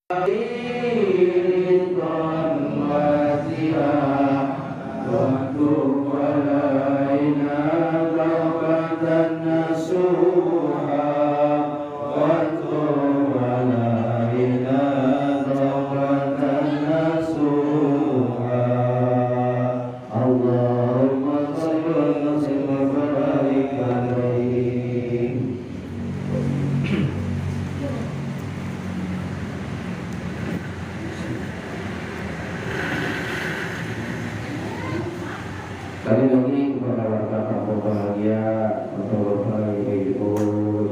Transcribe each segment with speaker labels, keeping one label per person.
Speaker 1: Kali lagi kepada warga kampung bahagia, untuk para ibu,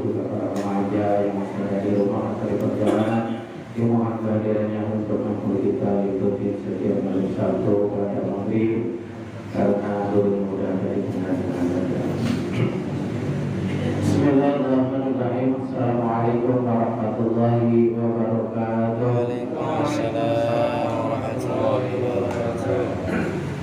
Speaker 1: juga para remaja yang masih ada di rumah atau di perjalanan, dimohon kehadirannya untuk mampu kita ikuti setiap malam Sabtu pada maghrib, karena dulu mudah dari tengah-tengah saja. Bismillahirrahmanirrahim. Assalamualaikum warahmatullahi wabarakatuh.
Speaker 2: Waalaikumsalam warahmatullahi wabarakatuh.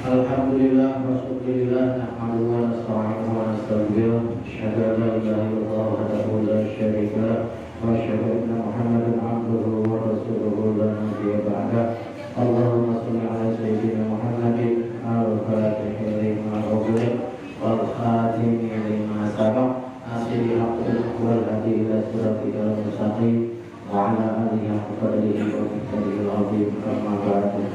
Speaker 1: Alhamdulillah wa syukurillah nahmaduhu wa nasta'inuhu wa nastaghfiruh asyhadu an la ilaha illallah wahdahu la syarika lah wa asyhadu anna Muhammadan abduhu wa rasuluhu la nabiyya ba'dah. Allahumma shalli ala sayyidina Muhammadin al-fatihi lima ughliq wal khatimi lima sabaq nasiril haqqi wal hadi ila siratikal mustaqim wa ala alihi haqqa qadrihi wa miqdarihi al-'azim. Amma ba'du.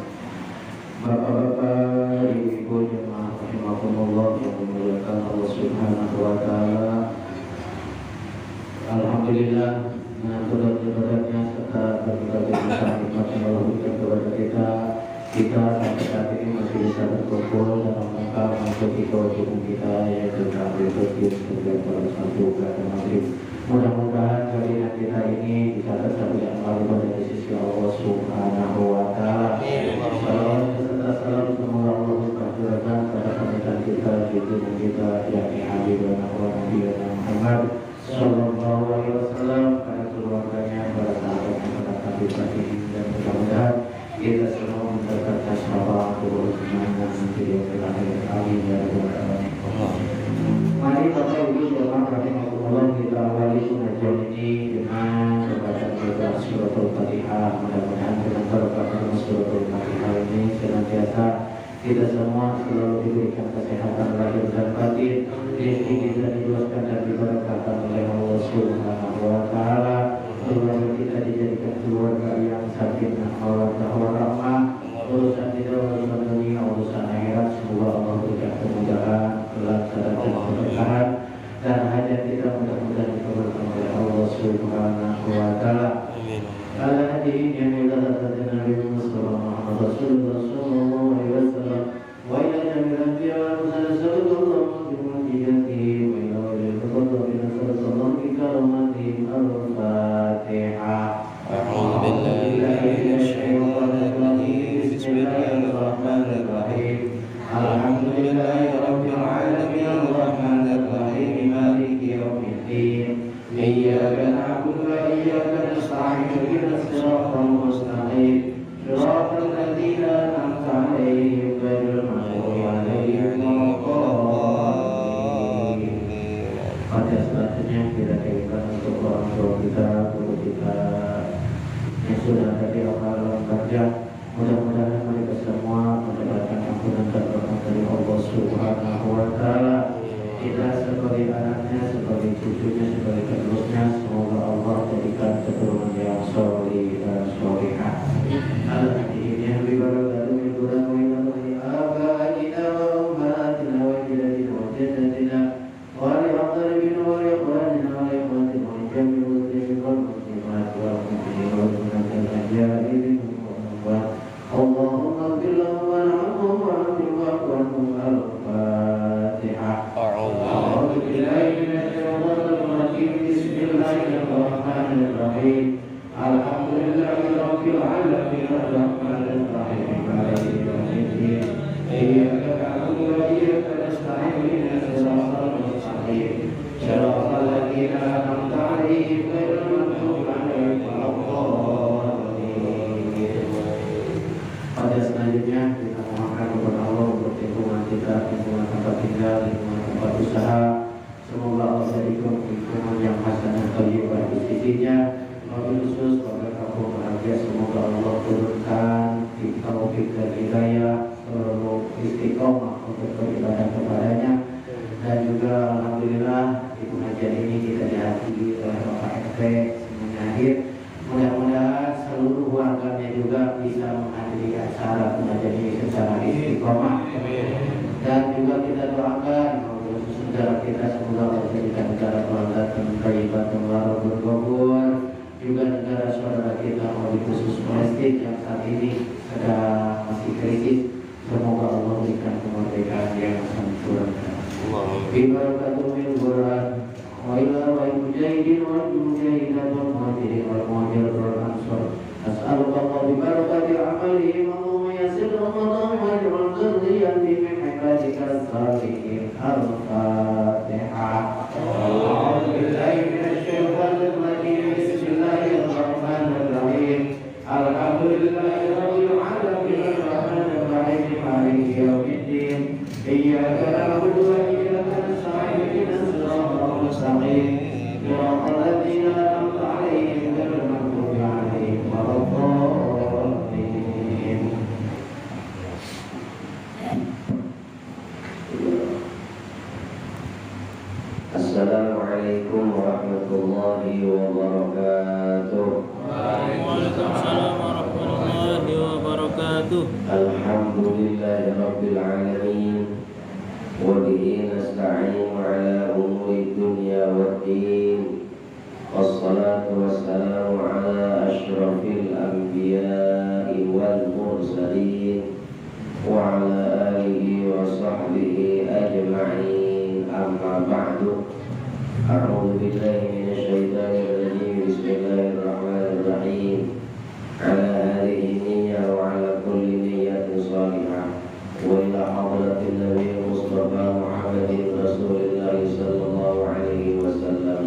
Speaker 1: Bapak-bapak, ibu-ibu, jemaah rahimakumullah yang dimuliakan Allah Subhanahu wa taala. Alhamdulillah dengan turut-turutnya serta berbagai macam nikmat yang Allah berikan kepada kita sampai saat ini masih bisa berkumpul dalam rangka mengikuti kewajiban kita yaitu tahlil fikih setiap pada satu pada maghrib. Mudah-mudahan kalimat kita ini bisa tercapai amal ibadah di sisi Allah Subhanahu wa taala. Salam semoga Allah berkahkan pada pernikahan kita, junjungan kita, yakni Habibana wa Nabiyana Muhammad Sallallahu Alaihi Wasallam, pada keluarganya, para sahabatnya, para tabi'in ini, dan mudah-mudahan kita semua mendapatkan syafaat keberuntungan nanti di akhir. Amin ya rabbal alamin. Mari Bapak Ibu jemaah rahimakumullah, kita awali pengajian ini dengan membaca suratul Fatihah. Mudah-mudahan dengan berkat suratul Fatihah ini senantiasa kita semua selalu diberikan kesehatan lahir dan batin, rezeki kita diluaskan dan diberkahkan oleh Allah Subhanahu wa taala. Keluarga kita dijadikan keluarga yang sakinah mawaddah warahmah. Urusan kita, urusan dunia, urusan akhirat, semoga Allah berikan kemudahan, kelancaran dan keberkahan, dan hajat kita mudah-mudahan dikabulkan oleh Allah Subhanahu wa taala. Ala hadirin yang dimuliakan Nabi Muhammad Rasulullah sallallahu alaihi wasallam wa ila jami'il anbiya wal mursalin sallallahu alaihi wa ila walil muqarrabin sallallahu alaihi al-Fatihah.
Speaker 2: A'udzu billahi minasyaitonir rajim. Bismillahirrahmanirrahim. Alhamdulillahirabbil alamin arrahmanir rahim maliki yaumiddin. Iyyaka na'budu wa iyyaka nasta'in ihdinas siratal mustaqim siratal ladzina an'amta 'alaihim ghairil maghdubi 'alaihim waladdallin. Pada selanjutnya kita kirimkan untuk orang tua kita, guru kita yang sudah ada di alam kerja. Mudah-mudahan mereka semua mendapatkan ampunan dan rahmat dari Allah Subhanahu wa taala. Kita sebagai anaknya, sebagai cucunya, sebagai penerusnya, semoga Allah jadikan keturunan yang solih dan solihah. Al-Fatihah. Bibarakatuh min qur'ani abaina wa ummatina wa jadina wa jaddatina wa li aqrabina wa li ikhwanina wa li ikhwatina wa li jami'il muslimin wal muslimat wal mu'minin wal mu'minat al-ahya'i minhum wa Allahumma ighfir lahum warhamhum wa'afihim wa'fu anhum. Al-Fatihah. A'udzu billahi minasyaitonir rajim. Bismillahirrahmanirrahim. Alhamdulillahirabbil alamin arrahmanir rahim maliki yaumiddin. Iyyaka na'budu wa iyyaka nasta'in ihdinas siratal mustaqim siratal ladzina an'amta 'alaihim ghairil maghdubi 'alaihim waladdallin. Pada selanjutnya kita mohonkan kepada Allah untuk lingkungan kita, lingkungan tempat tinggal, lingkungan tempat usaha. Semoga Allah jadikan lingkungan yang hasanah thayyibah di sisinya. Wabil khusus pada kampung bahagia, semoga Mudah-mudahan seluruh warganya juga bisa menghadiri acara pengajian ini secara istiqomah. Dan juga kita doakan khusus negara kita semoga Allah jadikan negara kedaulatan, thayyibatan, warahmatullahi wabarakatuh. Juga negara saudara kita di khusus Palestina yang saat ini sedang masih krisis, semoga Allah berikan kemerdekaan yang sempurna. Bibarakatul Quran wa ila wa mujahidin wal mujahidat wal muhajirin wal muhajirat wal ansar. As'aluka Allah bibarakati amalihim Allahumma yassir Ramadan wa ij'al dzurriyyati min ibadika as-salihin. Al-Fatihah. A'udzu billahi minasy syaithanir rajim. Bismillahirrahmanirrahim. Alhamdulillahi rabbil alamin arrahmanir rahim maliki yaumiddin. Iyyaka na'budu wa iyyaka nasta'in ihdinas siratal mustaqim siratal ladzina an'amta 'alaihim ghairil maghdubi 'alaihim waladdallin. Assalamualaikum warahmatullahi wabarakatuh.
Speaker 3: Waalaikumsalam warahmatullahi wabarakatuh.
Speaker 2: Alhamdulillahi rabbil alamin. وبه نستعين على أمور الدنيا والدين والصلاة والسلام على أشرف الأنبياء والمرسلين وعلى آله وصحبه أجمعين أما بعد أعوذ بالله من الشيطان الرجيم بسم الله الرحمن الرحيم على هذه النية وعلى كل نية صالحة وإلى حضرة النبي المصطفى محمد رسول الله صلى الله عليه وسلم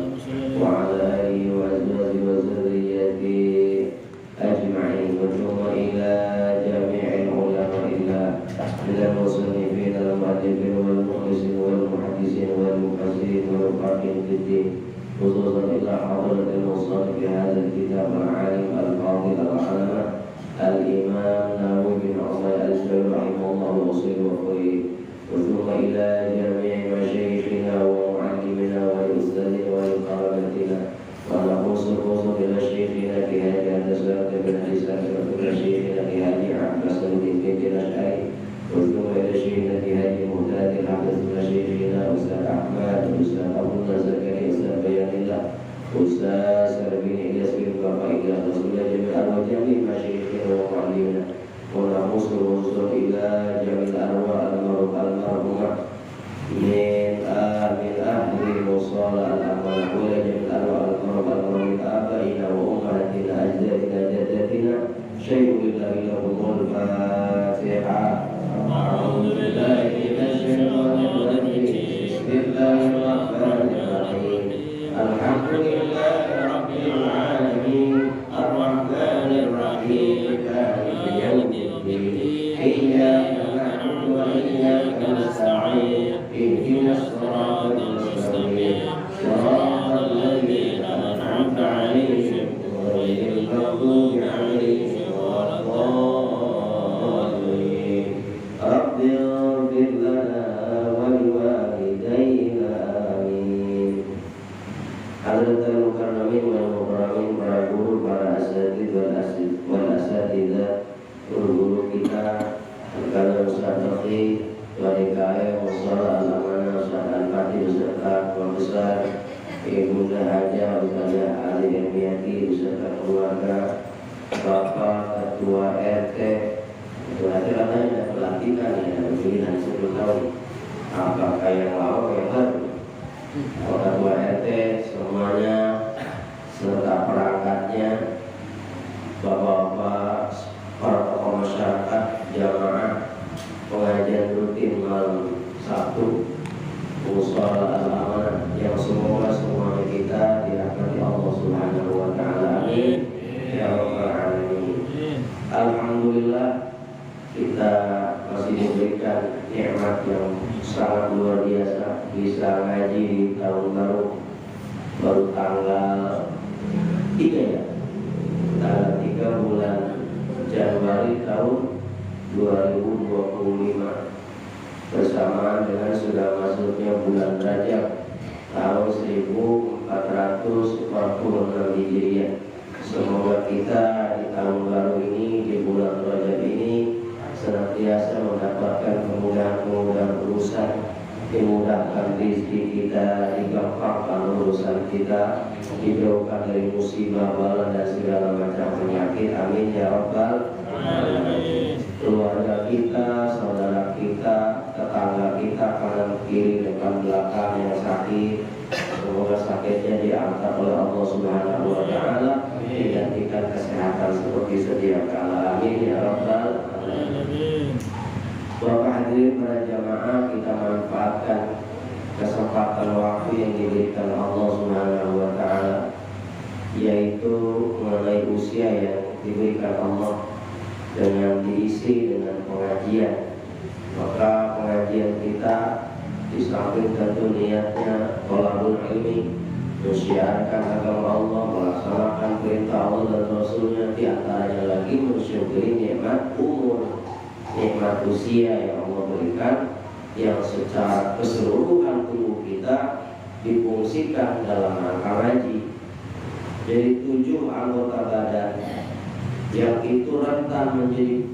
Speaker 2: وعلى آله وأزواجه وذريته أجمعين وثم إلى جميع العلماء من المصنفين المؤلفين والمخلصين والمحدثين والمفسرين والمفقهين في الدين خصوصا إلى حضرة المصنف هذا الكتاب العالم الفاضل العلامة الإمام نووي بن عمر الأزهري رحمه الله وصل وقريب وثم إلى جميع مشايخنا ومعلمنا وأستاذنا وقرابتنا ونخص الخصوص إلى شيخنا كهادي الأسلام بن حسان وإلى شيخنا كهادي عباس الدين بن الأشعري وثم إلى شيخنا كهادي مهتاد الحافظ إلى شيخنا أستاذ أحمد أستاذ أبو زكريا أستاذ بيان الله أستاذ سلبين إلياس بن بابا إلى رسول الله جميعا وجميع مشايخنا ومعلمنا ونخص الخصوص إلى جميع الأرواح المرحومة من أهل المصالة الأمانة وإلى جميع الأرواح المرحومة من آبائنا وأمهاتنا أجدادنا جداتنا شيء لله لهم الفاتحة. أعوذ بالله من الشيطان الرجيم بسم الله الرحمن الرحيم الحمد لله رب العالمين الرحمن الرحيم مالك يوم الدين إياك نعبد وإياك نستعين اهدنا الصراط المستقيم صراط الذين أنعمت عليهم غير المغضوب عليهم ولا الضالين. رب اغفر لنا ولوالدينا آمين. Hadirin mukarramin wal mukarramin, para guru, para asatidz wal asatidzah, guru-guru kita, rekan Ustaz Taufi, Wadikae, Musala Al-Amanah, Ustaz Al-Fatih, beserta keluarga besar, Ibunda Haja, Ustazah Ali Ermiati, beserta keluarga, Bapak Ketua RT, Ketua RT katanya pelantikan ya, pemilihan 10 tahun, apakah yang lama yang baru? Ketua RT semuanya serta perangkatnya, bapak-bapak, para tokoh masyarakat, jamaah pengajian rutin malam Sabtu Mushola Al-Amanah yang semoga semuanya kita dirahmati Allah Subhanahu wa taala. Amin ya rabbal alamin. Alhamdulillah kita masih diberikan nikmat yang sangat luar biasa bisa ngaji di tahun baru tanggal 3 ya, tanggal 3 bulan Januari tahun 2025 bersamaan dengan sudah masuknya bulan Rajab tahun 1446 Hijriah. Semoga kita di tahun baru ini, di bulan Rajab ini senantiasa mendapatkan kemudahan-kemudahan urusan, dimudahkan rezeki kita, digampangkan urusan kita, dijauhkan dari musibah, bala dan segala macam penyakit. Amin ya rabbal alamin. Keluarga kita, saudara kita, tetangga kita, kanan kiri depan belakang yang sakit, semoga sakitnya diangkat oleh Allah Subhanahu wa taala, digantikan kesehatan seperti sedia kala. Amin ya rabbal alamin. Bapak hadirin para jamaah, kita manfaatkan kesempatan waktu yang diberikan Allah Subhanahu wa taala, yaitu mengenai usia yang diberikan Allah dengan diisi dengan pengajian. Maka pengajian kita di samping tentu niatnya thalabul ilmi, menyiarkan agama Allah, melaksanakan perintah Allah dan Rasulnya, di antaranya lagi mensyukuri nikmat umur, nikmat usia yang Allah berikan, yang secara keseluruhan tubuh kita difungsikan dalam rangka ngaji. Jadi 7 anggota badan yang itu rentan menjadi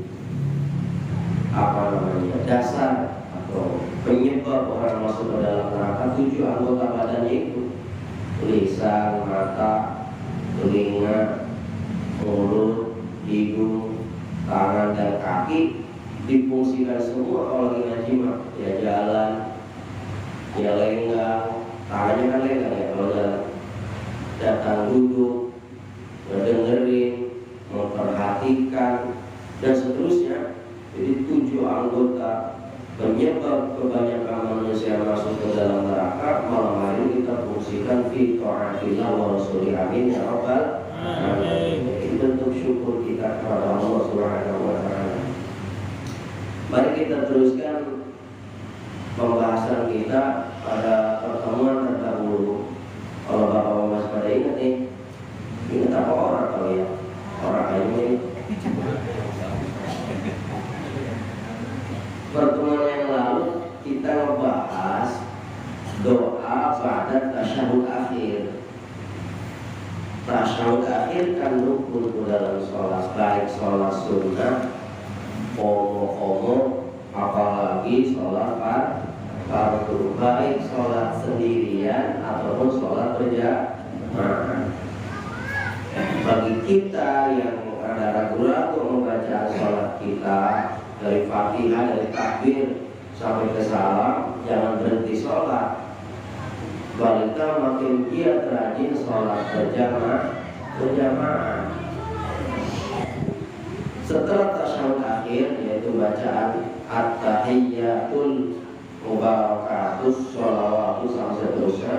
Speaker 2: dasar atau penyebab orang masuk ke dalam neraka. 7 anggota badannya itu lisan, mata, telinga, mulut, hidung, tangan dan kaki difungsikan semua. Kalau lagi ngaji mah ya jalan, ya lenggang, tangannya kan lenggang ya kalau jalan, datang duduk, mendengerin, memperhatikan dan seterusnya. Jadi 7 anggota penyebab kebanyakan manusia masuk ke dalam neraka, malam hari kita fungsikan fi ta'atillah wa rasulih. Amin ya rabbal alamin. Itu bentuk syukur kita kepada Allah Subhanahu wa taala. Mari kita teruskan pembahasan kita pada pertemuan terdahulu. Kalau Bapak Mas pada ingat nih, ingat apa orang tahu ya? Orang ini pertemuan yang lalu kita membahas doa pada tasyahud akhir. Tasyahud akhir kan rukun dalam sholat, baik sholat sunnah, komo, apalagi sholat fardu, baik sholat sendirian ataupun sholat berjamaah. Bagi kita yang ada ragu-ragu membaca sholat kita dari Fatihah, dari takbir sampai ke salam, jangan berhenti sholat. Balita makin giat rajin sholat berjamaah. Setelah tasyahud akhir, yaitu bacaan at-tahiyyatul mubarakatus sholawatu sampai seterusnya,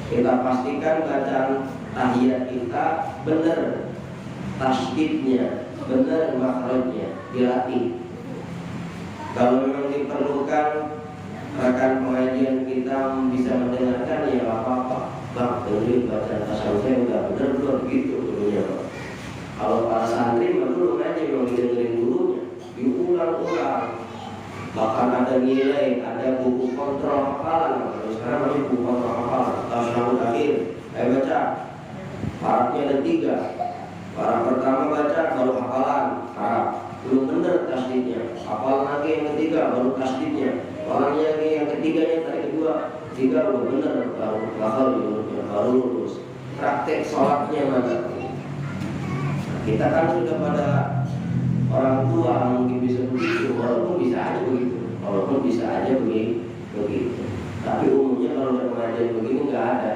Speaker 2: kita pastikan bacaan tahiyat kita benar, tasydidnya benar, makhrajnya dilatih. Kalau memang diperlukan rekan pengajian kita bisa mendengarkan, ya apa-apa, Bang, dengerin bacaan tasyahud saya udah benar belum gitu dulunya. Kalau para santri dulu ngaji memang didengerin dulunya, diulang-ulang. Bahkan ada nilai, ada buku kontrol hafalan. Sekarang masih buku kontrol hafalan. Tasyahud akhir, ayo baca. Syaratnya ada 3. Para pertama baca baru hafalan, Arab. Belum benar tasdidnya. Hafal lagi yang ketiga baru tasdidnya. Orangnya lagi yang ketiganya tadi kedua, 3 belum benar baru hafal baru lulus. Praktek sholatnya mana? Kita kan sudah pada orang tua mungkin bisa begitu, walaupun bisa aja begitu. Tapi umumnya kalau udah pengajian begini nggak ada.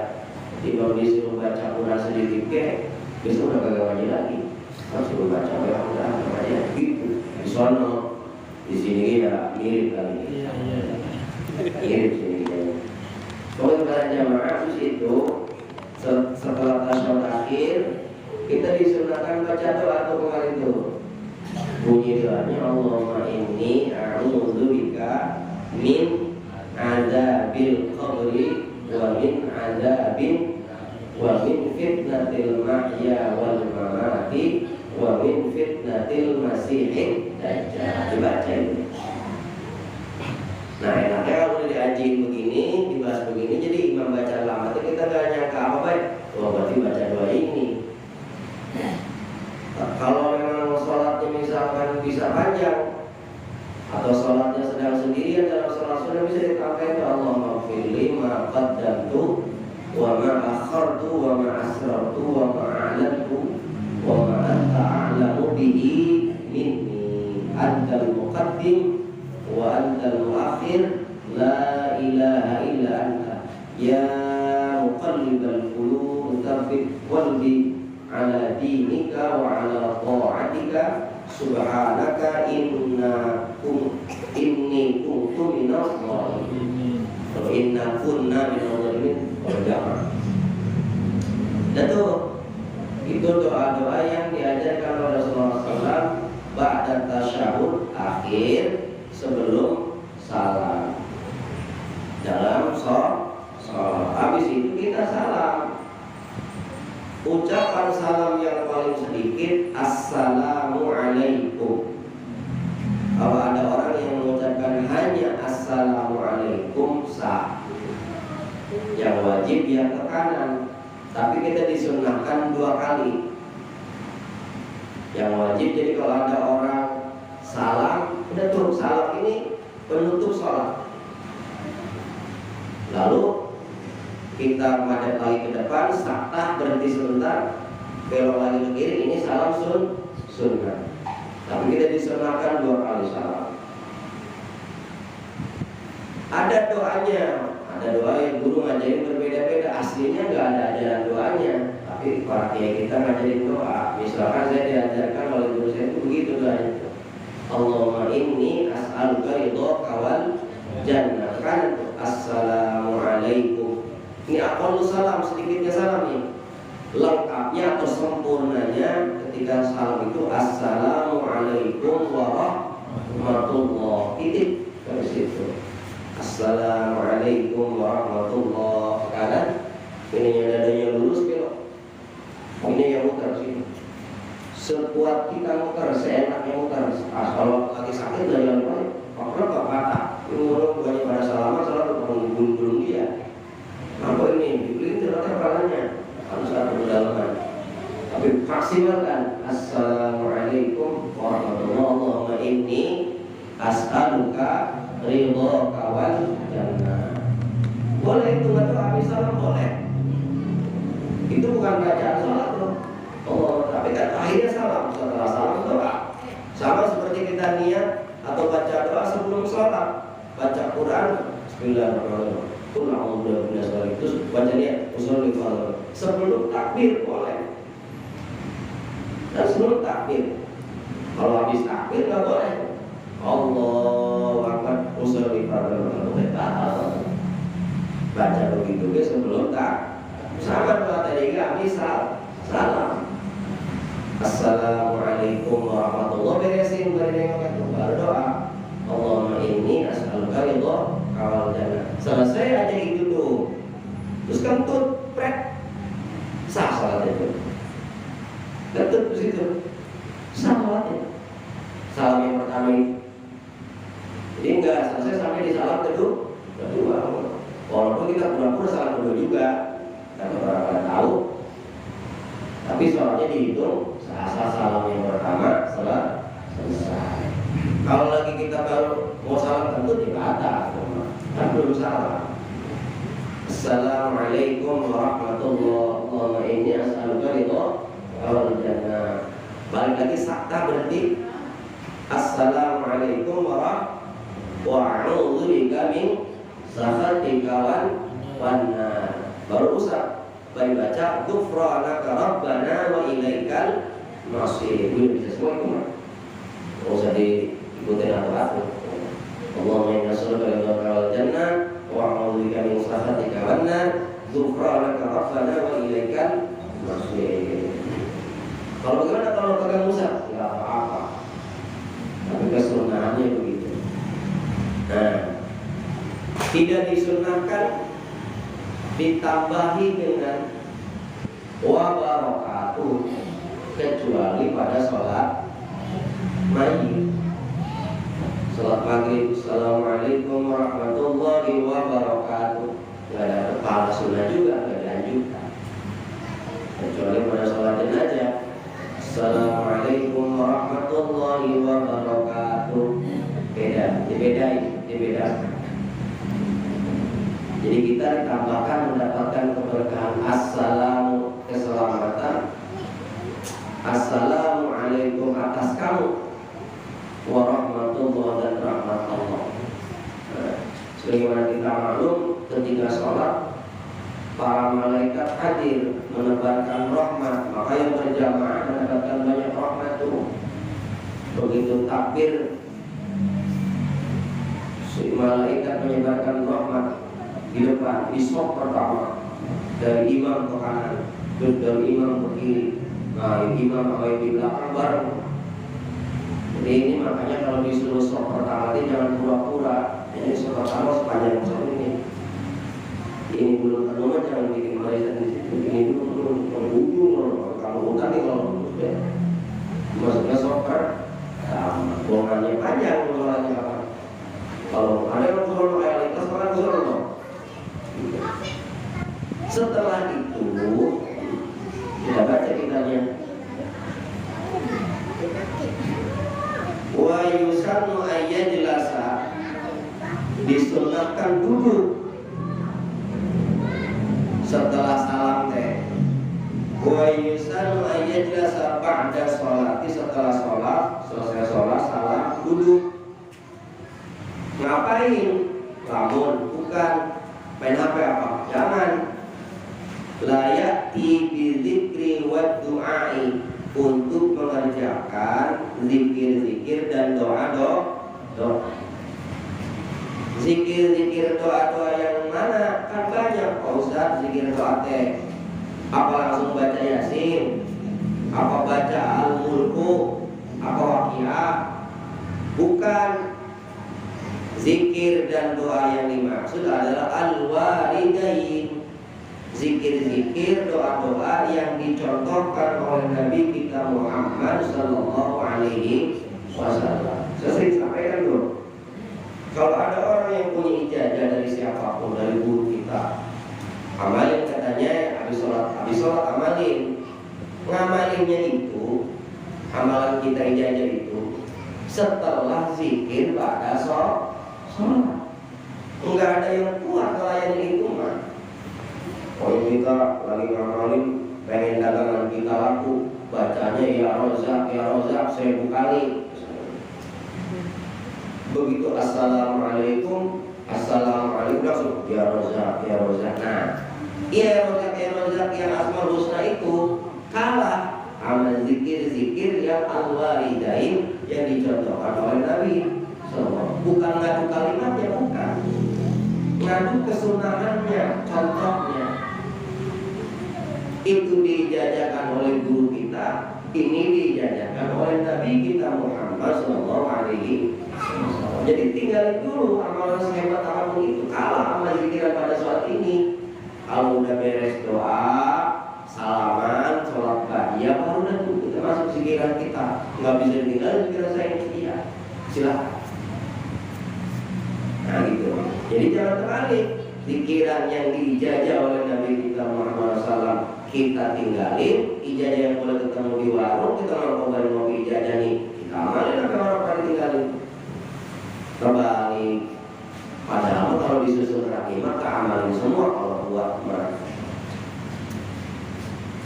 Speaker 2: Jadi kalau disuruh baca Quran sedikit besok udah kagak ngaji lagi. Kalau suruh baca udah pengajian gitu. Di sono, di sini ya mirip kali ini. Mirip sini ya. Kalau kita jamaah itu setelah tasyahud akhir, kita disunahkan baca doa atau kemarin itu. Bunyi doanya, Allahumma inni a'udzubika min adzabil qabri wa min adzabin wa min fitnatil mahya wal mamati wa min fitnatil masihid dajjal. Dibaca itu. Nah, enaknya kalau diajiin begini, dibahas begini, jadi imam baca lama itu kita gak nyangka apa baik. Oh, berarti baca doa ini. Kalau memang sholatnya misalkan bisa panjang atau sholatnya sedang sendirian dalam sholat sunnah, bisa dipakai Allahumma firli ma qaddamtu wa ma akhartu wa ma asrartu wa ma a'lantu wa ma anta a'lamu bihi minni antal muqaddim wa antal muakhir la ilaha illa anta ya muqallibal qulub tsabbit qalbi ala dinika wa ala ta'atika subhanaka inni kuntu minaz zalimin. Kalau inna kunna minaz zalimin berjamaah. Dan itu doa-doa yang diajarkan oleh Rasulullah SAW ba'da tasyahud akhir sebelum salam. Dalam sholat habis itu kita salam. Ucapan salam yang paling sedikit Assalamualaikum. Kalau ada orang yang mengucapkan hanya Assalamualaikum sah. Yang wajib yang ke kanan, tapi kita disunnahkan 2 kali. Yang wajib, jadi kalau ada orang salam, udah tuh salam ini penutup sholat. Lalu kita madep lagi ke depan, saktah berhenti sebentar, belok lagi ke kiri, ini salam sunnah. Tapi kita disunnahkan 2 kali salam. Ada doanya, ada doa yang guru ngajarin berbeda-beda. Aslinya nggak ada ajaran doanya, tapi para kiai kita ngajarin doa. Misalkan saya diajarkan oleh guru saya itu begitu doanya. Allahumma inni as'aluka ridhaka wal jannah. Kan assalamualaikum. Ini aqallu salam, sedikitnya salam nih. Lengkapnya atau sempurnanya ketika salam itu assalamualaikum warahmatullah. Titik dari situ. Assalamualaikum warahmatullah. Kanan, ini yang dadanya lurus belok. Ini yang muter sini. Sekuat kita muter, seenaknya muter. Kalau lagi sakit dari yang lain, kalau nggak patah. Ini orang bukannya pada salaman, selalu belum dia. Apa ini? Dipelintir atau kepalanya? Harus ada kedalaman. Tapi maksimalkan. Assalamualaikum warahmatullahi wabarakatuh. Inni as'aluka ridhaka wal jannah. Boleh itu nggak doa habis salam boleh. Itu bukan bacaan salat loh. Oh, tapi kan akhirnya salam. Setelah salam doa. Sama seperti kita niat atau baca doa sebelum sholat. Baca Quran, Bismillahirrahmanirrahim. Qul a'udzu birabbin nas, terus baca niat usolli fardhu. Sebelum takbir boleh. Dan sebelum takbir. Kalau habis takbir nggak boleh. Allahu akbar usolli fardhu. Baca begitu ke sebelum tak. Sama doa tadi habis salam. Assalamualaikum warahmatullahi wabarakatuh. Baru doa. Allahumma inni as'aluka ridhaka wal jannah. Selesai aja itu tuh. Terus kentut pret. Sah salatnya itu. Kentut di situ. Sah salatnya. Salam yang pertama itu. Jadi enggak selesai sampai di salam kedua. Walaupun kita pura-pura salam kedua juga. Karena orang tahu. Tapi sholatnya dihitung sah salam yang pertama selesai. Kalau lagi kita baru mau salam kentut dibatal, kan belum salam. Assalamualaikum warahmatullahi wabarakatuh. Ini as'aluka ridhaka wal jannah. Balik lagi sakta berarti Assalamualaikum warahmatullahi wabarakatuh. Wa a'udzu bika min sakhatika wan nar. Baru usah. Baru baca ghufranaka rabbana wa ilaikal masir. Belum bisa semua itu mah. Enggak usah diikutin atur-atur. Allahumma inna nas'aluka ridhaka wal jannah wa a'udzu bika min sakhatika wan nar. Ghufranaka rabbana wa ilaikal masir. Kalau bagaimana kalau kagak musaf? Enggak apa-apa. Tapi kesunahannya begitu. Nah, tidak disunnahkan ditambahi dengan wabarakatuh kecuali pada sholat maghrib. Sholat maghrib, assalamualaikum warahmatullahi wabarakatuh. Gak ada kepala sunnah juga, gak dianjurkan. Kecuali pada sholat jenazah, Assalamualaikum warahmatullahi wabarakatuh. Dibedakan. Jadi kita ditambahkan mendapatkan keberkahan assalamu, keselamatan. Assalamualaikum atas kamu, warahmatullahi dan rahmat Allah. Sebagaimana kita maklum, ketika sholat para malaikat hadir menebarkan rahmat, maka yang berjamaah mendapatkan banyak rahmat itu. Begitu takbir, si malaikat menyebarkan rahmat di depan, di saf pertama, dari imam ke kanan, terus dari imam ke kiri. Nah, imam awal di belakang bareng. Jadi ini makanya kalau disuruh saf pertama ini jangan pura-pura. Ini saf pertama sepanjang saf ini. Ini belum kedua jangan bikin barisan di situ. Ini dulu ujung kalau udah nih kalau sudah maksudnya saf pertama. Bolongannya panjang, bolongannya apa? Kalau ada yang suruh realitas orang suruh. Setelah itu kita baca kitanya. Wa yusannu ayyajlasa, disunahkan duduk setelah salam teh. Wa yusannu ayyajlasa ba'da sholati, setelah sholat, selesai sholat salam duduk. Ngapain? Lamun bukan main HP apa? Jangan. Layati bizikri wa du'ai, untuk mengerjakan zikir-zikir dan doa-doa. Zikir-zikir doa-doa yang mana? Kan banyak. Oh Ustaz, zikir doa teh apa langsung baca Yasin? Apa baca Al-Mulku? Apa Waqiah? Bukan. Zikir dan doa yang dimaksud adalah al-walidain. Zikir-zikir, doa-doa yang dicontohkan oleh Nabi kita Muhammad sallallahu alaihi wasallam. Saya sering sampaikan dulu, kalau ada orang yang punya ijazah dari siapapun, dari guru kita, amalin katanya, habis sholat amalin. Ngamalinnya itu, amalan kita ijazah itu setelah zikir pada sholat. Enggak ada yang kuat melayani itu mah. Kalau kita lagi ngamalin, pengen dagangan kita laku, bacanya ya rozak 1000 kali. Begitu assalamualaikum langsung ya rozak. Nah, ya rozak yang asmaul husna itu kalah amal zikir yang al-walidain yang dicontohkan oleh Nabi. Bukan ngadu kalimatnya, bukan ngadu kesunahannya, contohnya. Itu dijajakan oleh guru kita, ini dijajakan oleh Nabi kita Muhammad sallallahu alaihi wasallam. Jadi tinggalin dulu amalan sehebat apapun itu, kalah amal zikiran pada saat ini. Kalau udah beres doa, salaman, sholat bahagia, baru nanti kita masuk zikiran kita. Nggak bisa ditinggalin zikiran saya ini, iya. Silakan. Nah gitu. Jadi jangan terbalik. Zikiran yang dijajah oleh Nabi kita Muhammad SAW kita tinggalin. Ijazah yang boleh ketemu di warung, kita ngomongin ngopi ijazah nih, kita amalin apa orang pada tinggalin. Terbalik. Padahal kalau disusun rapi maka amalin semua kalau buat mereka.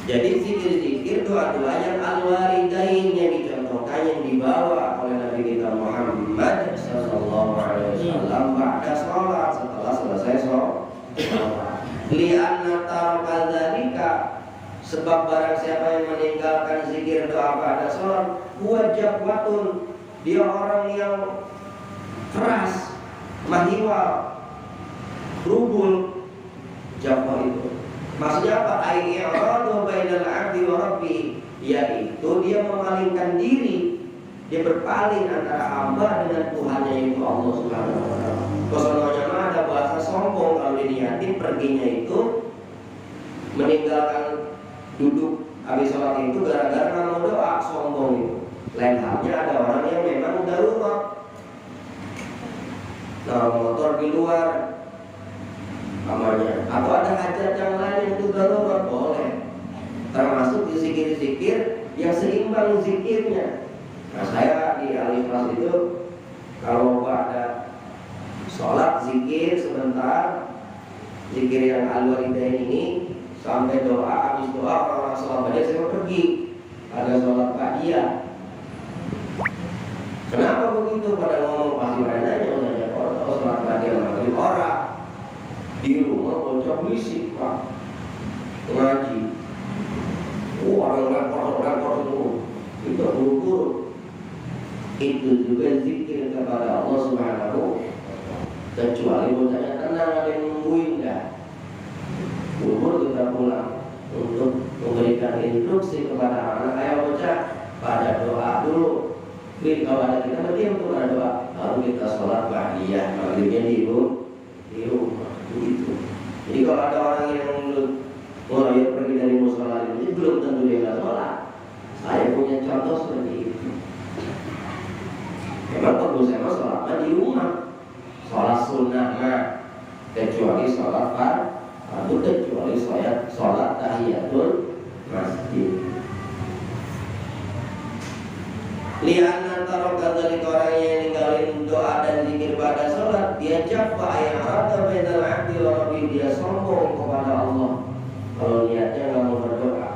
Speaker 2: Jadi zikir-zikir doa-doa yang al-walidain yang dicontohkan, yang dibawa oleh Nabi kita Muhammad sallallahu alaihi wasallam pada sholat, setelah selesai sholat. Li'anna taraka dzalika, sebab barang siapa yang meninggalkan zikir doa pada sholat, huwa jabwatun, dia orang yang keras, mahiwal, rubul. Jabwa itu maksudnya apa? Ayyaradu bainal 'abdi wa rabbi, yaitu dia memalingkan diri, dia berpaling antara hamba dengan Tuhannya, yaitu Allah Subhanahu wa taala. Kosononya mah ada bahasa sombong kalau diniatin, perginya itu meninggalkan duduk habis sholat itu gara-gara nggak mau doa, sombong itu. Lain halnya ada orang yang memang darurat, nah motor di luar namanya, atau ada hajat yang lain yang itu darurat, boleh. Termasuk di zikir-zikir yang seimbang zikirnya. Nah, saya di Al-Ikhlas itu kalau ada sholat zikir sebentar, zikir yang Al-Walidain ini sampai doa, habis doa orang sholat ba'diyah saya pergi, ada sholat ba'diyah. Kenapa begitu? Pada ngomong pasti nanya udah orang sholat ba'diyah maghrib orang di rumah bocah berisik pak ngaji. Orang rekor itu buru-buru. Itu juga zikir kepada Allah Subhanahu. Kecuali bocahnya tenang, ada yang nungguin dah. Buru-buru kita pulang untuk memberikan instruksi kepada anak ayo bocah pada doa dulu. Jadi kalau ada kita berdiam untuk ada doa, lalu kita sholat ba'diyah maghribnya di rumah begitu. Jadi kalau ada orang yang mulai pergi dari musola ini belum tentu dia nggak sholat. Saya punya contoh seperti itu. Memang kalau saya sholatnya di rumah, sholat sunnah kecuali sholat fardu, kecuali sholat tahiyatul masjid. Lihat antara dari orang yang ninggalin doa dan zikir pada sholat, dia jaffa yang ada bedal abdi rabbi, dia sombong kepada Allah. Kalau niatnya nggak mau berdoa,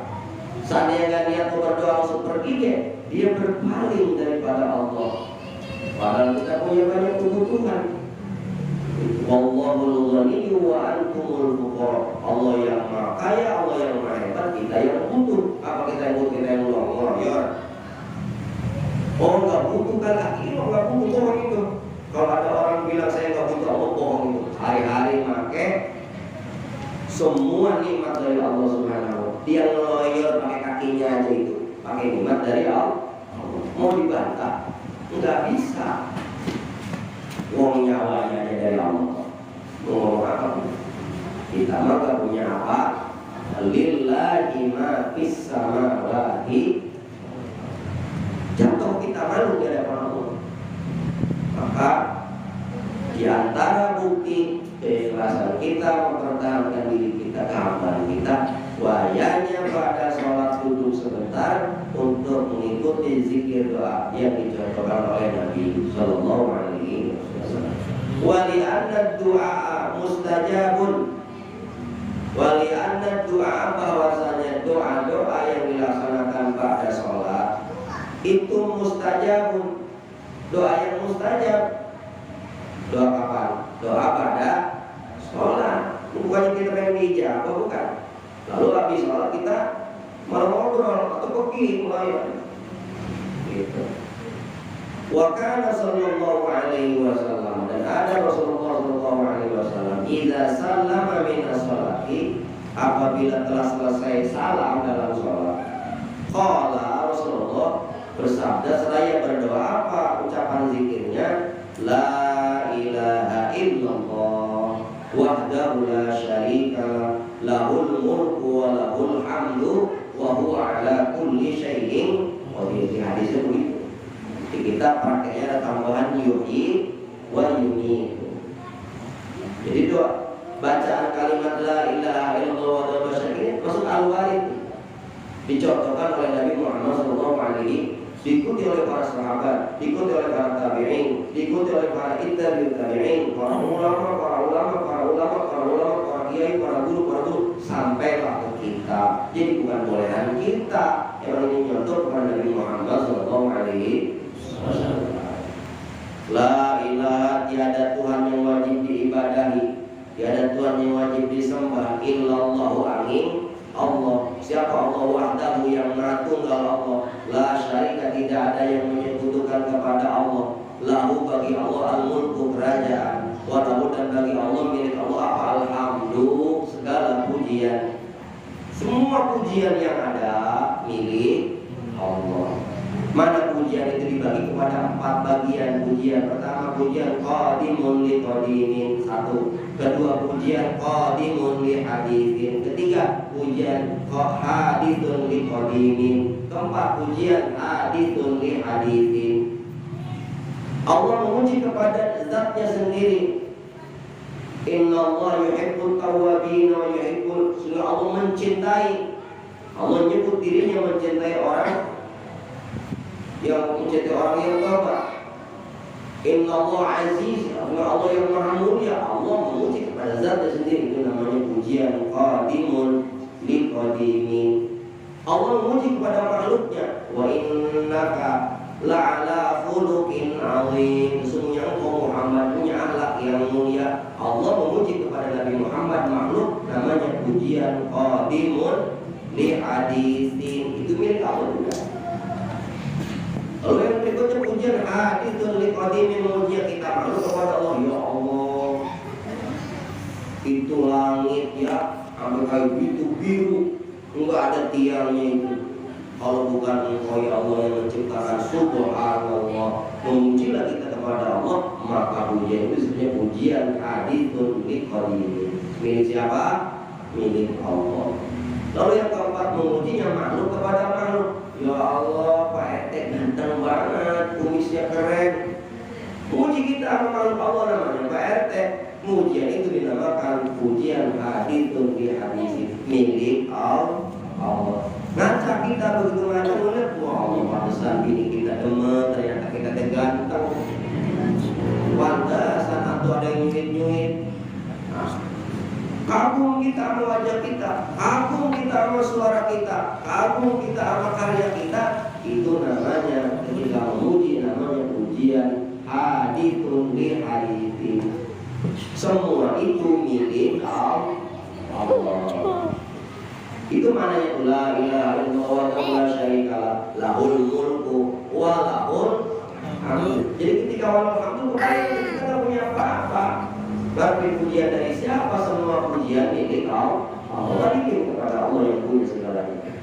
Speaker 2: seandainya nggak niat mau berdoa langsung pergi dia berpaling daripada Allah. Padahal kita punya banyak kebutuhan. Wallahul ghaniyyu wa antumul fuqara. Allah yang maha kaya, Allah yang maha hebat, kita yang butuh. Apa kita yang butuh? Kita yang ngoyor. Oh nggak butuh kan? Akhirnya nggak butuh orang itu. Kalau ada orang bilang saya nggak butuh Allah, bohong itu. Hari-hari make semua nikmat dari Allah Subhanahu. Dia ngeloyor pakai kakinya aja itu, pakai nikmat dari Allah. Mau dibantah? Nggak bisa. Wong nyawanya aja dari Allah. Mau ngomong apa? Kita mah nggak punya apa. Lillahi ma fis samawati. Jatuh kita malu di hadapan Allah. Maka di antara bukti keikhlasan kita mempertahankan diri kita, kehambahan kita, wayanya pada sholat duduk sebentar untuk mengikuti zikir doa yang dicontohkan oleh Nabi Sallallahu Alaihi Wasallam. Wali anna doa mustajabun. Wali anna doa, bahwasanya doa-doa yang dilaksanakan pada sholat itu mustajabun. Doa yang mustajab. Doa kapan? Doa pada sholat. Bukannya kita pengen dijawab, bukan. Lalu habis sholat kita malah ngobrol atau pergi mulai gitu. Wa kana sallallahu alaihi wasallam, dan ada Rasulullah sallallahu alaihi wasallam idza sallama min as-sholati, apabila telah selesai salam dalam sholat, qala Rasulullah bersabda seraya berdoa, apa ucapan zikirnya? La ilaha illallah wahdahu la syarika lahul mulku wa lahul hamdu wa huwa ala kulli syai'in qadir. Di hadisnya begitu. Jadi kita pakainya ada tambahan yuhyi wa yumiitu. Jadi doa bacaan kalimat la ilaha illallah wahdahu la syarika masuk al-warid, dicontohkan oleh Nabi Muhammad SAW, diikuti oleh para sahabat, diikuti oleh para tabi'in, diikuti oleh para tabi'in, para ulama, para kiai, para guru, sampailah ke kita. Jadi bukan bolehan kita, yang ini contoh kepada Nabi Muhammad SAW. La ilaha, tiada Tuhan yang wajib diibadahi, tiada Tuhan yang wajib disembah, illallahu angin Allah. Siapa Allah? Wahdahu, yang maha tunggal Allah. La syarika, tidak ada yang menyekutukan kepada Allah. Lahu, bagi Allah al-mulku, kerajaan. Wa lahu, dan bagi Allah, milik Allah apa? Alhamdu, segala pujian. Semua pujian yang ada milik Allah. Mana pujian itu dibagi kepada 4 bagian. Pujian pertama, pujian qadimun li qadimin, 1. Kedua, pujian qadimun li hadithin. Ketiga, pujian hadithun li qadimin. Keempat, pujian hadithun li hadithin. Allah memuji kepada zatnya sendiri. Inna Allah yuhibbul tawwabin wa yuhibbul, Allah mencintai Allah menyebut dirinya mencintai orang yang taubat. Inna Allah aziz, Allah yang maha mulia. Allah memuji kepada zatnya sendiri, itu namanya pujian qadimun li qadimin. Allah memuji kepada makhluknya. Wa innaka la'ala khuluqin azim. Sesungguhnya engkau Muhammad punya akhlak yang mulia. Allah memuji kepada Nabi Muhammad makhluk, namanya pujian qadimun li hadisin. Itu milik Allah juga. Lalu yang berikutnya pujian hadithun li qadimin, memuji kita makhluk kepada Allah. Ya Allah, itu langit ya sampai kayak gitu biru, enggak ada tiangnya itu. Kalau bukan engkau ya Allah yang menciptakan, subhanallah. Memujilah kita kepada Allah, maka pujian itu sebenarnya pujian hadithun li qadimin. Milik siapa? Milik Allah. Lalu yang keempat, memujinya makhluk kepada makhluk. Ya Allah, Pak Etek ganteng banget, kumisnya keren. Puji kita sama makhluk Allah namanya Pak Etek. Pujian itu dinamakan pujian hadithun bi hadithin, milik Allah. Ngaca kita begitu ngaca melihat, wah Allah pantesan bini kita demen, ternyata kita ganteng. Pantesan atau ada yang nyuit-nyuit. Kagum kita sama wajah kita, kagum kita sama suara kita, kagum kita sama karya kita. Itu namanya ketika memuji, namanya pujian hadithun li hadithin. Semua itu milik Allah. Itu maknanya la ilaha illallah wa la syarikalah, lahul mulku wa lahul hamd. Jadi ketika walau hamdu kita tidak punya apa-apa. Tapi pujian dari siapa? Semua pujian milik Allah. Allah dikirim kepada Allah yang punya segalanya.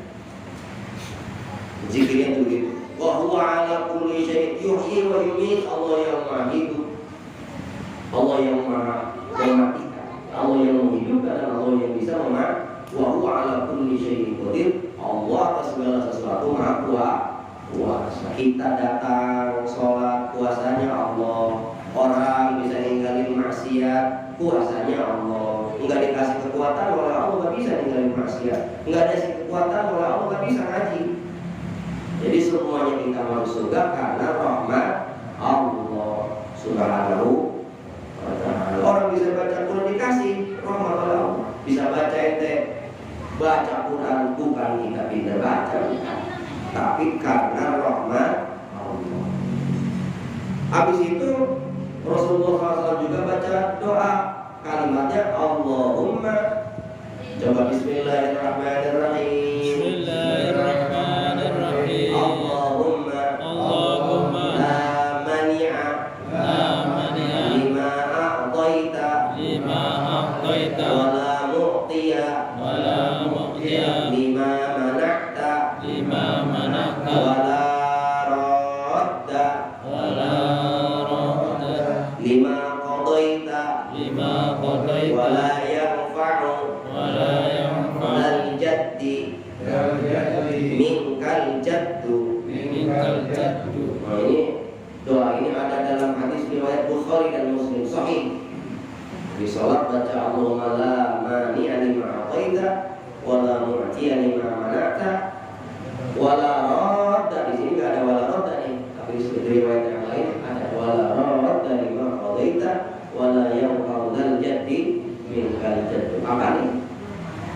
Speaker 2: Zikirnya begitu. Wa huwa ala kulli syai'in yuhyi wa yumiit. Allah yang maha hidup, Allah yang maha mematikan, Allah yang menghidupkan, dan Allah yang bisa mematikan. Wa huwa ala kulli syai'in qadir. Allah atas segala sesuatu maha kuasa. Kita datang sholat, kuasanya Allah. Orang bisa ninggalin maksiat, kuasanya Allah. Enggak dikasih kekuatan oleh Allah, enggak bisa ninggalin maksiat. Enggak ada kekuatan oleh Allah, enggak bisa ngaji. Jadi semuanya kita masuk surga karena rahmat Allah Subhanahu wa ta'ala. Orang bisa baca Quran dikasih rahmat oleh Allah. Bisa baca ente, baca Quran bukan kita pintar baca, tapi karena rahmat Allah. Habis itu Rasulullah SAW juga baca doa, kalimatnya Allahumma. Coba bismillahirrahmanirrahim.
Speaker 3: Bismillahirrahmanirrahim.
Speaker 2: Allahumma la mani'a lima a'taita wa la mu'tiya lima mana'ta wa la radda lima qadaita wa la yanfa'u lal jaddi minkal jaddu. Nah, ini doa ini ada dalam hadis riwayat Bukhari dan Muslim sahih. Di salat baca Allahumma la mani'a lima a'taita wa la mu'tiya lima mana'ta wa la radda. Di sini enggak ada wala radda nih, tapi di riwayat yang lain ada wala radda lima qadaita wa la yanfa'u lal jaddi minkal jaddu. Apa nih?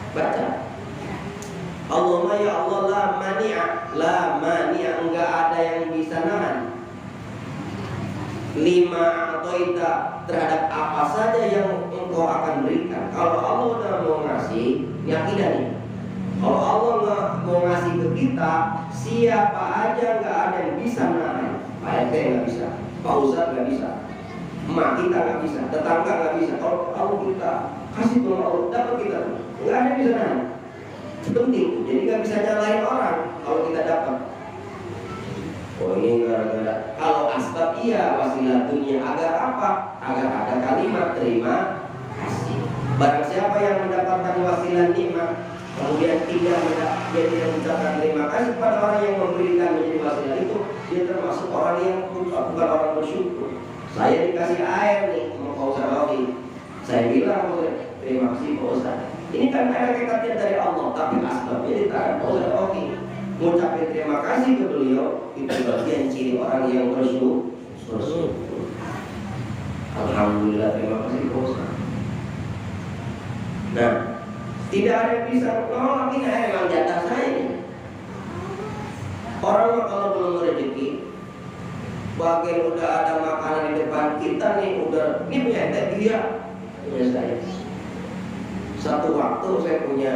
Speaker 2: Baca Allahumma ya Allah la mani'a enggak ada yang bisa nahan lima a'taita terhadap apa saja yang engkau akan berikan. Kalau Allah udah mau ngasih, yakinan nih, kalau Allah nggak mau ngasih ke kita, siapa aja nggak ada yang bisa nahan. Pak RT nggak bisa, Pak Ustadz nggak bisa, emak kita nggak bisa, tetangga nggak bisa. Kalau kita kasih sama Allah, dapat kita, nggak ada yang bisa nahan. Penting, jadi nggak bisa nyalain orang kalau kita dapat. Oh ini gara-gara. Kalau asbab iya, wasilah dunia agar apa? Agar ada kalimat terima kasih. Barang siapa yang mendapatkan wasilah nikmat, kemudian dia tidak mengucapkan terima kasih kepada orang yang memberikan menjadi wasilah itu, dia termasuk orang yang bukan orang bersyukur. Saya dikasih air nih sama Pak Ustadz Rofi, saya bilang terima kasih Pak Ustadz. Ini kan ada kekatian dari Allah, tapi asbabnya ditahan oleh Allah. Mengucapkan terima kasih ke beliau itu bagian ciri orang yang bersyukur. Alhamdulillah, terima kasih bos. Nah, tidak ada yang bisa menolak, ini emang jatah saya ini. Orang kalau belum rezeki, bagian udah ada makanan di depan kita nih, udah ini punya dia, punya saya. Satu waktu saya punya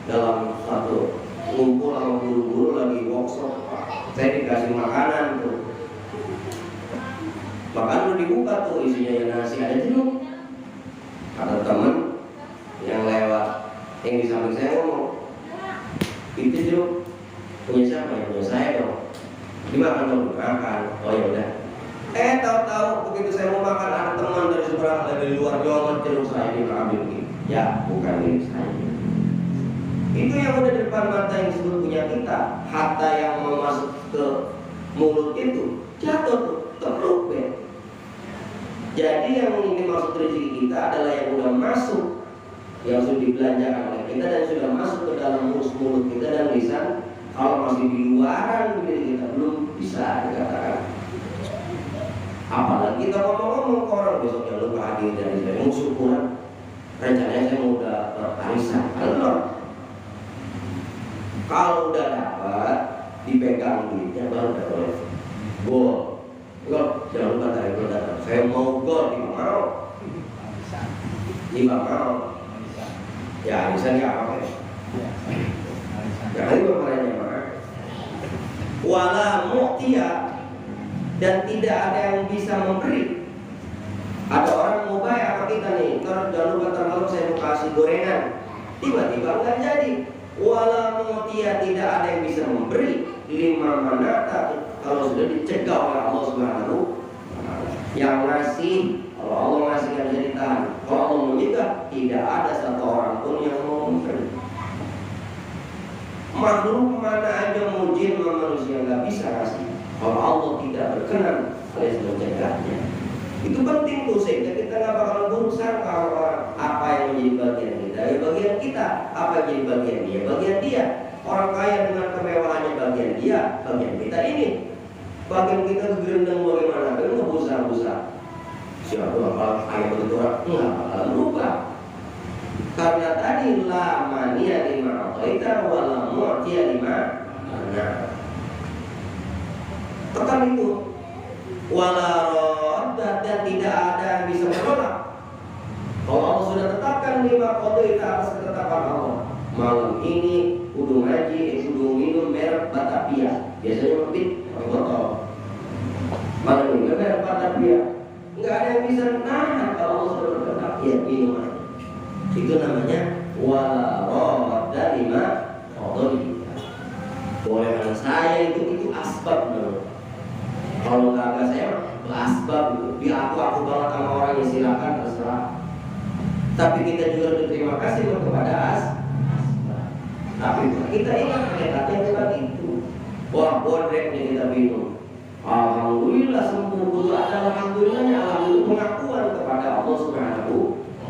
Speaker 2: dalam satu ngumpul sama guru-guru lagi workshop, saya dikasih makanan tuh. Makanan udah dibuka tuh, isinya yang nasi ada jeruk. Ada temen yang lewat, yang di samping saya ngomong, itu jeruk punya siapa ya? Punya saya dong. Dimakan dong, makan. Oh ya udah. Tahu-tahu begitu saya mau makan, ada teman dari seberang dari luar nyomot jeruk saya diambil gitu. Ya, bukan milik saya. Itu yang udah di depan mata yang disebut punya kita. Harta yang mau masuk ke mulut itu jatuh tuh, terlupet. Jadi yang ini maksud rezeki kita adalah yang udah masuk, yang sudah dibelanjakan oleh kita dan sudah masuk ke dalam mulut kita dan lisan. Kalau masih di luaran diri kita belum bisa dikatakan. Apalagi kita ngomong-ngomong ke orang, besok jangan lupa hadir dari saya mau syukuran. Rencananya saya mau udah arisan. Kalau udah dapat dipegang duitnya baru udah boleh gol. Gol, jangan lupa tarik gol datang. Saya mau gol, lima mau. Ya, arisan ya apa ya? Jangan lupa pertanyaan mah. Wala mu'tiya, dan tidak ada yang bisa memberi. Ada orang mau bayar apa kita nih? Jangan lupa terlalu saya mau kasih gorengan. Tiba-tiba nggak jadi. Wala mu'tiya, tidak ada yang bisa memberi. Lima manata, kalau sudah dicegah oleh Allah Subhanahu yang ngasih. Kalau Allah ngasih kan bisa ditahan. Kalau Allah mencegah, tidak ada satu orang pun yang mau memberi. Makhluk mana aja mujin manusia nggak bisa ngasih. Kalau Allah tidak berkenan alias mencegahnya. Itu penting tuh, sehingga kita nggak bakal buruk sangka orang apa yang menjadi bagian kita, ya bagian kita. Apa yang jadi bagian dia, bagian dia. Orang kaya dengan kemewahannya bagian dia, bagian kita ini. Bagian kita kegerendang bagaimana? Kan nggak busa-busa. Siapa bakal kaya begitu orang? Nggak bakal berubah. Karena tadi la mania lima ataita wala mu'tiya lima mana. Tekan itu. Wala radda, dan tidak ada yang bisa menolak. Kalau Allah sudah tetapkan lima qadaita atas ketetapan Allah. Malam ini kudu ngaji, kudu minum merek Batavia. Biasanya ngebit pakai botol. Malam ini merek Batavia. Enggak ada yang bisa menahan kalau Allah sudah berkata, ya minum aja. Itu namanya wala radda lima qadaita. Boleh saya itu asbab namanya. Kalau nggak ada saya asbab itu. Biar aku banget sama orang yang silakan terserah. Tapi kita juga berterima kasih kepada asbab. Tapi kita ingat hakikatnya bukan itu. Wah, bodreknya kita minum. Alhamdulillah sembuh. Itu adalah alhamdulillahnya, alhamdulillah pengakuan kepada Allah Subhanahu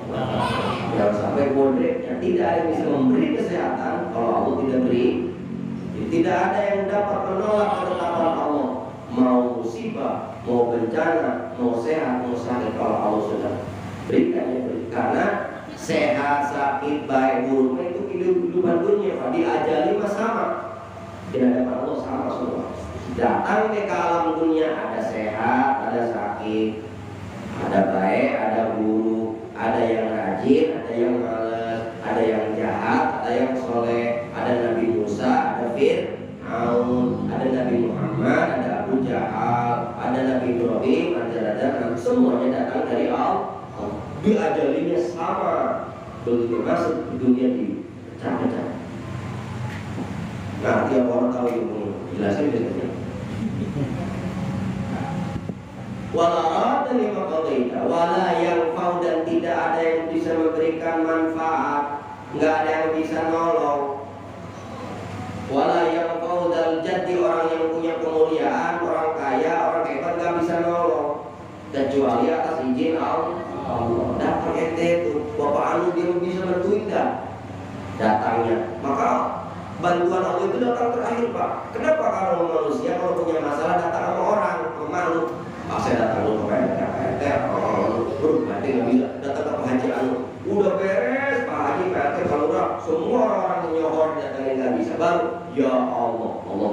Speaker 2: wa Ta'ala. Jangan sampai bodreknya. Tidak ada yang bisa memberi kesehatan kalau Allah tidak beri. Tidak ada yang dapat menolak ketetapan Allah. Mau musibah, mau bencana, mau sehat, mau sakit, kalau Allah sudah berikan, beri. Karena sehat, sakit, baik, buruknya itu kehidupan dunia. Diajali mah sama, di hadapan Allah sama semua. Datang ke alam dunia ada sehat, ada sakit, ada baik, ada buruk, ada yang rajin, ada yang malas, ada yang jahat, ada yang soleh, ada Nabi Musa, ada Fir'aun, ada Nabi Muhammad, ada Abu Jahal, ada Nabi Ibrahim, ada semuanya datang dari Allah. Diajalinya sama. Begitu masuk di dunia dicacah-cacah. Nah, tiap orang tahu itu jelasin biasanya. Wala dan lima qadaita, wala yang fau, dan tidak ada yang bisa memberikan manfaat, nggak ada yang bisa nolong. Wala yang fau dal jati, orang yang punya kemuliaan, orang kaya, orang hebat nggak bisa nolong kecuali atas izin Allah. Dapat ente itu, bapak anu dia bisa bantuin dah. datangnya. Maka bantuan Allah itu datang terakhir, Pak. Kenapa kalau manusia kalau punya masalah datang sama orang, sama makhluk? Pak, saya datang dulu ke PRT, berarti nggak bisa datang ke Pak Haji Anu. Udah beres Pak Haji, PRT, kalau udah semua orang nyohor datangin nggak bisa, baru ya Allah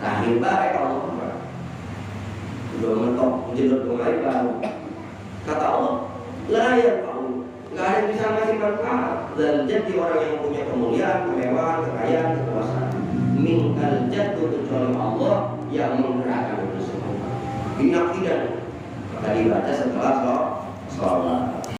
Speaker 2: terakhir baik Allah. Udah mentok menjedot kembali baru kata Allah, layak kamu nggak ada yang bisa ngasih manfaat. Dan jadi orang yang punya kemuliaan, kemewahan, kekayaan, kekuasaan, minta jatuh kecuali Allah yang menggerakkan itu semua. Ini akidah maka dibaca setelah sholat.